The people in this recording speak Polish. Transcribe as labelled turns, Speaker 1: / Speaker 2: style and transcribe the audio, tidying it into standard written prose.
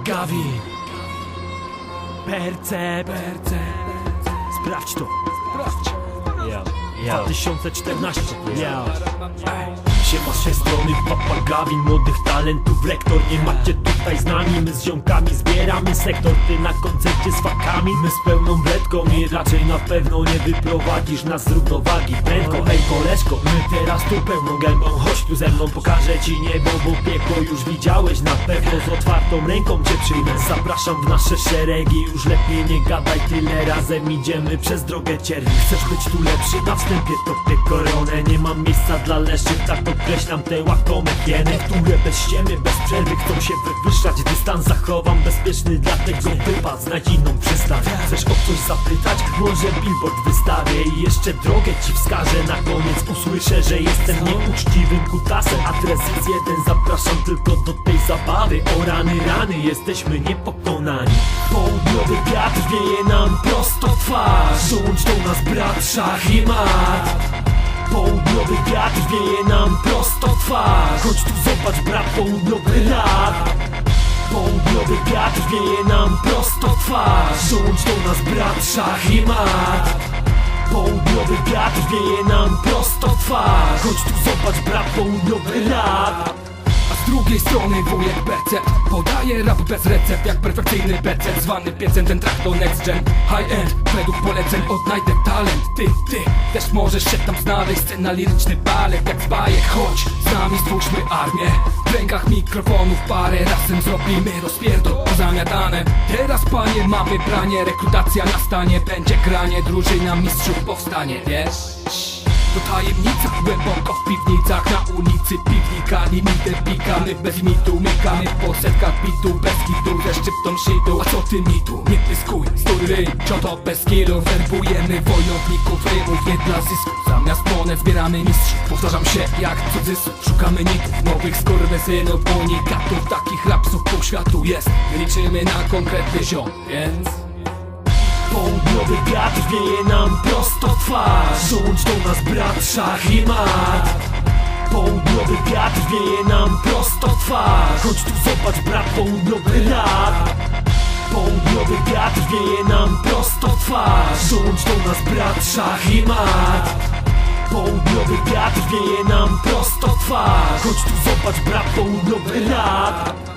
Speaker 1: Gawin, PRC, sprawdź to. 2014, Siema z tej strony Papa Gawin, młodych talentów lektor. Nie macie tutaj z nami, my z ziomkami zbieramy sektor. Ty na koncercie z fakami, my z pełną bredką. I raczej na pewno nie wyprowadzisz nas z równowagi prędko. Ej koleżko, my teraz tu pełną gębą. Chodź tu ze mną, pokażę ci niebo, bo piekło już widziałeś na pewno. Z otwartą ręką cię przyjmę, zapraszam w nasze szeregi. Już lepiej nie gadaj tyle, razem idziemy przez drogę cierni. Chcesz być tu lepszy? Na wstępie topię koronę. Nie mam miejsca dla leszczy, tak podkreślam te łakome hieny, które bez ściemy, bez przerwy chcą się wywyższać. Dystans zachowam bezpieczny, dlatego wypad, znajdź inną przystań. Chcesz o coś zapytać? Może billboard wystawię i jeszcze drogę ci wskażę. Na koniec usłyszę, że jestem nieuczciwym kutasem. Adres jest jeden, zapraszam tylko do tej zabawy. O rany, jesteśmy niepokonani. Południowy wiatr wieje nam prosto w twarz. Dołącz do nas brat, szach i mat. Południowy wiatr wieje nam prosto w twarz. Chodź tu zobacz brat, południowy rap. Południowy wiatr wieje nam prosto w twarz. Dołącz do nas brat, szach i mat. Południowy wiatr wieje nam prosto w twarz. Chodź tu zobacz brat, południowy rap.
Speaker 2: A z drugiej strony wujek BC podaje rap bez recept, jak perfekcyjny PC. Zwany piecem, ten track to next gen, high end. Według poleceń odnajdę talent. Ty też możesz się tam znaleźć. Scena liryczny balet, jak z bajek. Chodź, z nami stwórzmy armię. W rękach mikrofonów parę, razem zrobimy rozpierdol pozamiatane. Teraz panie mamy pranie, rekrutacja na stanie. Będzie granie, drużyna mistrzów powstanie, wiesz? To tajemnica, głęboko w piwnicach. Na ulicy piwnika, limity pikamy. Bez limitu mykamy po setkach bitu. Bez kitu, ze szczyptą shitu. A co ty mi tu? Nie pyskuj, stój ryj, cioto bez killu. Werbujemy wojowników rymów, nie dla zysku. Zamiast monet zbieramy mistrzów. Powtarzam się jak cudzysłów. Szukamy ników, nowych skurwysynów, unikatów. Takich rapsów pół światu jest. Liczymy na konkretny ziom, więc...
Speaker 1: Południowy wiatr wieje nam prosto w twarz. Dołącz do nas brat, szach i mat. Południowy wiatr wieje nam prosto w twarz. Chodź tu zobacz brat, południowy rap. Południowy wiatr wieje nam prosto w twarz. Dołącz do nas brat, szach i mat. Południowy wiatr wieje nam prosto w twarz. Chodź tu zobacz brat, południowy rap.